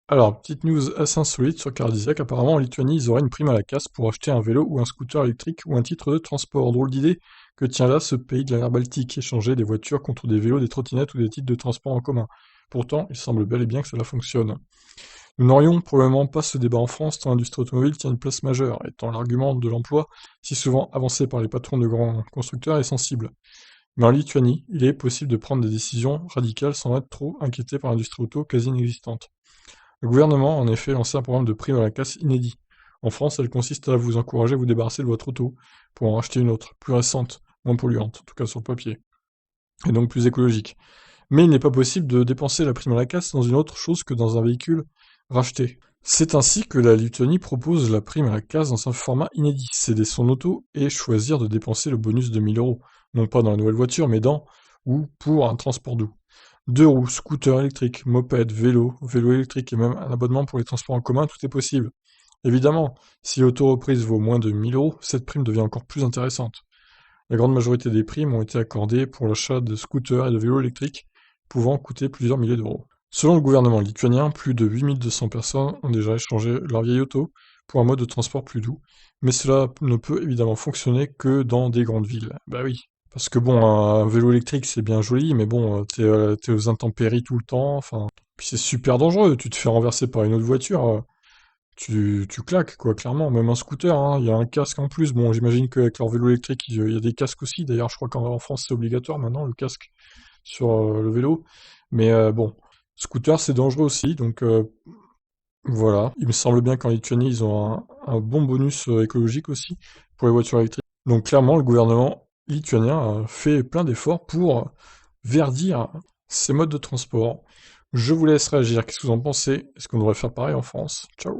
Alors, petite news assez insolite sur Cardisiac, apparemment en Lituanie, ils auraient une prime à la casse pour acheter un vélo ou un scooter électrique ou un titre de transport. Drôle d'idée que tient là ce pays de la mer Baltique, échanger des voitures contre des vélos, des trottinettes ou des titres de transport en commun. Pourtant, il semble bel et bien que cela fonctionne. Nous n'aurions probablement pas ce débat en France tant l'industrie automobile tient une place majeure, et tant l'argument de l'emploi, si souvent avancé par les patrons de grands constructeurs, est sensible. Mais en Lituanie, il est possible de prendre des décisions radicales sans être trop inquiété par l'industrie auto quasi inexistante. Le gouvernement a en effet lancé un programme de prime à la casse inédit. En France, elle consiste à vous encourager à vous débarrasser de votre auto pour en acheter une autre, plus récente, moins polluante, en tout cas sur le papier, et donc plus écologique. Mais il n'est pas possible de dépenser la prime à la casse dans une autre chose que dans un véhicule racheté. C'est ainsi que la Lituanie propose la prime à la casse dans un format inédit, céder son auto et choisir de dépenser le bonus de 1000 euros, non pas dans la nouvelle voiture, mais dans ou pour un transport doux. Deux roues, scooter électrique, moped, vélo, vélo électrique et même un abonnement pour les transports en commun, tout est possible. Évidemment, si l'auto-reprise vaut moins de 1000 euros, cette prime devient encore plus intéressante. La grande majorité des primes ont été accordées pour l'achat de scooters et de vélos électriques, pouvant coûter plusieurs milliers d'euros. Selon le gouvernement lituanien, plus de 8200 personnes ont déjà échangé leur vieille auto pour un mode de transport plus doux, mais cela ne peut évidemment fonctionner que dans des grandes villes. Bah oui, parce que bon, un vélo électrique c'est bien joli, mais bon, t'es aux intempéries tout le temps, enfin... Puis c'est super dangereux, tu te fais renverser par une autre voiture, tu claques, quoi, clairement. Même un scooter, hein, il y a un casque en plus. Bon, j'imagine qu'avec leur vélo électrique, il y a des casques aussi. D'ailleurs, je crois qu'en France, c'est obligatoire maintenant, le casque sur le vélo. Mais bon, scooter, c'est dangereux aussi. Donc voilà. Il me semble bien qu'en Lituanie, ils ont un bon bonus écologique aussi pour les voitures électriques. Donc clairement, le gouvernement lituanien a fait plein d'efforts pour verdir ces modes de transport. Je vous laisse réagir. Qu'est-ce que vous en pensez? Est-ce qu'on devrait faire pareil en France? Ciao!